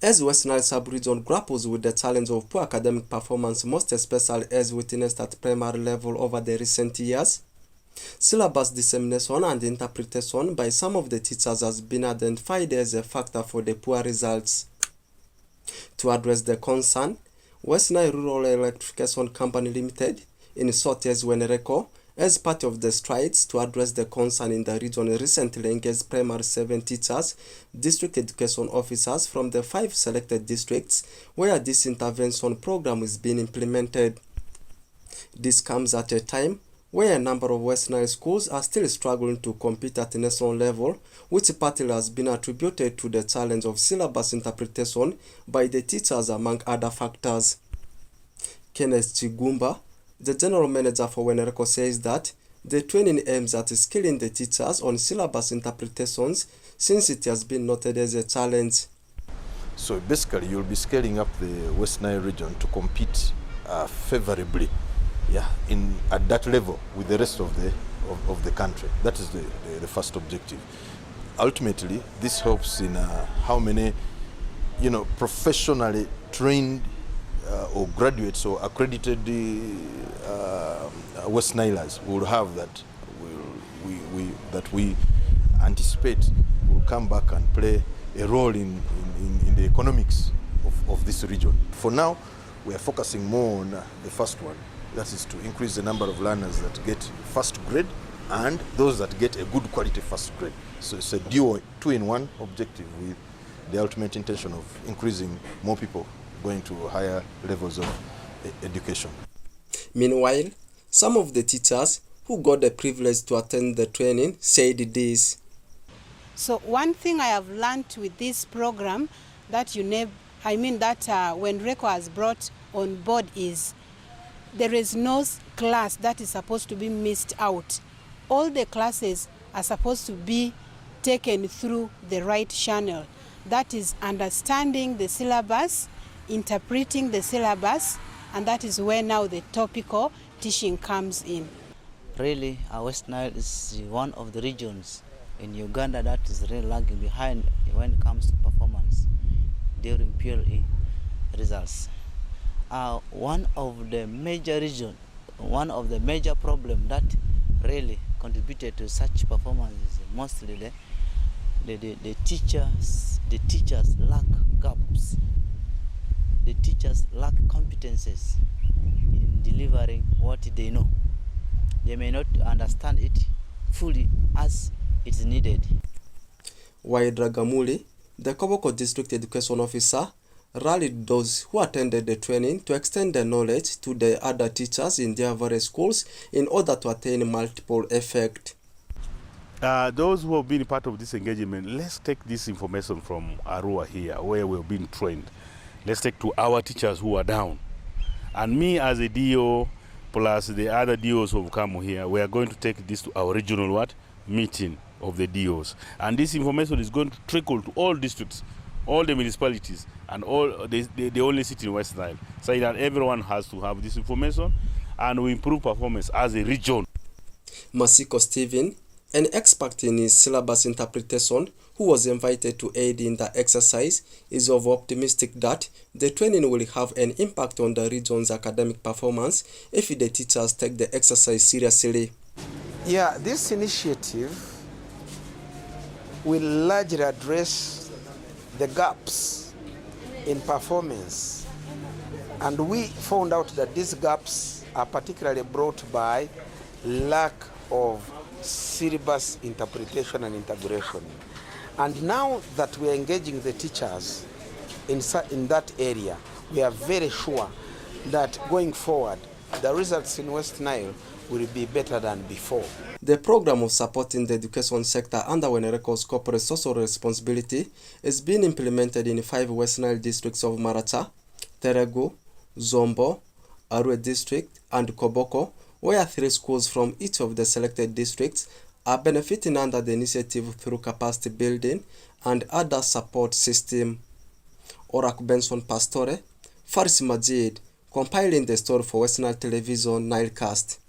As Westnile sub-region grapples with the challenge of poor academic performance, most especially as witnessed at primary level over the recent years, syllabus dissemination and interpretation by some of the teachers has been identified as a factor for the poor results. To address the concern, Westnile Rural Electrification Company Limited, in short as WENERECO, as part of the strides to address the concern in the region, recently engaged primary 7 teachers, district education officers from the 5 selected districts where this intervention program is being implemented. This comes at a time where a number of Westnile schools are still struggling to compete at the national level, which partly has been attributed to the challenge of syllabus interpretation by the teachers among other factors. Kenneth Chigumba, the general manager for WENERECO, says that the training aims at skilling the teachers on syllabus interpretations since it has been noted as a challenge. So basically you'll be scaling up the West Nile region to compete favorably at that level with the rest of the country. That is the first objective. Ultimately, this helps in how many professionally trained or graduates or accredited West Nilers will have that we anticipate will come back and play a role in the economics of this region. For now, we are focusing more on the first one, that is to increase the number of learners that get first grade and those that get a good quality first grade. So it's a dual 2-in-1 objective with the ultimate intention of increasing more people going to higher levels of education. Meanwhile, some of the teachers who got the privilege to attend the training said this. So one thing I have learned with this program that WENERECO has brought on board is there is no class that is supposed to be missed out. All the classes are supposed to be taken through the right channel. That is understanding the syllabus, interpreting the syllabus, and that is where now the topical teaching comes in. Really, West Nile is one of the regions in Uganda that is really lagging behind when it comes to performance during PLE results. One of the major problems that really contributed to such performance is mostly the teachers lack gaps. The teachers lack competences in delivering what they know. They may not understand it fully as it is needed. Waidra Gamuli, the Koboko District Education Officer, rallied those who attended the training to extend their knowledge to the other teachers in their various schools in order to attain multiple effect. Those who have been part of this engagement, let's take this information from Arua here, where we've been trained. Let's take to our teachers who are down. And me as a DO, plus the other DOs who have come here, we are going to take this to our regional meeting of the DOs. And this information is going to trickle to all districts, all the municipalities, and all they only sit in West Nile. So that everyone has to have this information and we improve performance as a region. Masiko Stephen, an expert in his syllabus interpretation, who was invited to aid in the exercise, is optimistic that the training will have an impact on the region's academic performance if the teachers take the exercise seriously. Yeah, this initiative will largely address the gaps in performance, and we found out that these gaps are particularly brought by lack of syllabus interpretation and integration. And now that we are engaging the teachers in that area, we are very sure that going forward, the results in West Nile will be better than before. The program of supporting the education sector under WENERECO's corporate social responsibility is being implemented in 5 West Nile districts of Maracha, Teregu, Zombo, Arua district, and Koboko, where 3 schools from each of the selected districts are benefiting under the initiative through capacity building and other support system. Orak Benson Pastore, Faris Majid, compiling the story for Westnile Television Nilecast.